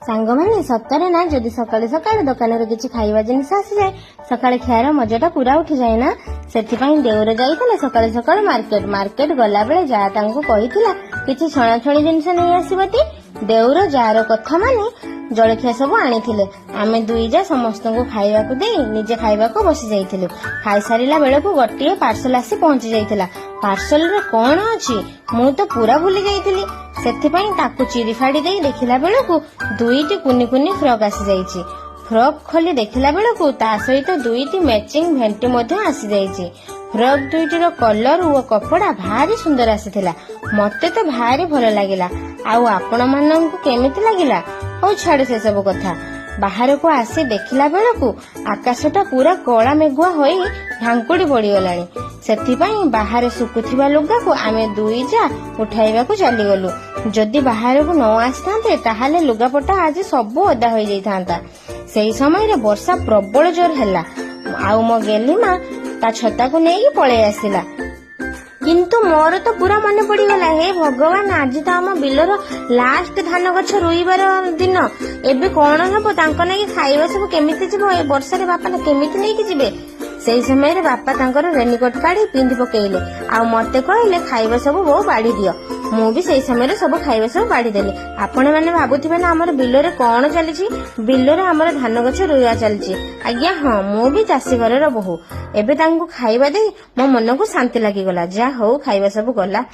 सांगमाने सतरे ना जदि सकाळे सकाळे दुकान किसी खाइबा जिनिस आसी जाए सकाळे खाएर मजाटा पूरा उठी जाए ना सेथिपाई देउर जाइथिले सकाळे सकाळे मार्केट मार्केट गला बेले जा तांको कहिथिला किछि छणाछणी जिनिस नै आसीबती देउर जार कथा माने जलखिया सब आनीथिले आमे दुई जा समस्त को खाइबा को दे निजे खाइबा को बसी जाइथिलु खाइ सारिला बेले को गट्टिए पार्सल आसी पहुंची जाइथिला पार्सल रे कोन अछि मु तो पूरा भूली जाइथिली सेथिपाई ताकू चिरी फाड़ी दे देखिला बेले को दुईटी कुनी कुनी फ्रॉक आसी जाइछि फ्रॉक खोली देखिला बेले को ता सहित दुईटी मैचिंग भेंटी मध्ये आसी जाइछि फ्रॉक दुईटीर कलर और कपड़ा भारी सुंदर आसीथिला मते तो भारी भल लागिला आउ आपण माननकु केमिति लागिला ओ छाड़ से सब कथा बाहर को आसी देखिला बेले को आकाशटा पूरा कला मेघुआ होई ढांकुड़ी पड़ी गलानी सेथिपाई बाहर सुकुथिबा लुगा को आमे दुई जा उठाइबा को चली गलु जदि बाहर को न आसतांते ताहाले लुगापटा आज सब ओदा होई जाइथांता सेही समय रे वर्षा प्रबल जोर हैला आउ मो गेलीमा ता छता को नेई पळे आसिला किंतु मोर तो पूरा मन पड़ी गला हे भगवान आज तो आम बिलर लास्ट धान गछ रोईबार दिन एबे कोन हेबो तांको नै खाइबा सब केमिति जिवो ए वर्षा रे बापा केमिति नै कि जिवे सेही समय रे बापा तांकर रेनिकोट काढी पिंधि पकेइले आ मते कहले खाइबा सब बो बाड़ी दियो मु भी सेही समय रे सब खाइबा सब बाड़ी देले आपण माने भाबुथिबे ना हमर बिलरे कोन चलीछि बिलरे हमर धान गछ रोया चलीछि आज्ञा हां मु भी चासी घरर बहु एबे तांको खाइबा दे मो मन को शांति लागि गला जा हो खाइबा सब गला।